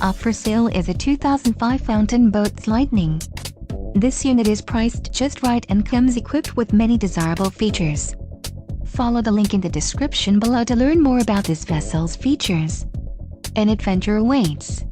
Up for sale is a 2005 Fountain Boats Lightning. This unit is priced just right and comes equipped with many desirable features. Follow the link in the description below to learn more about this vessel's features. An adventure awaits.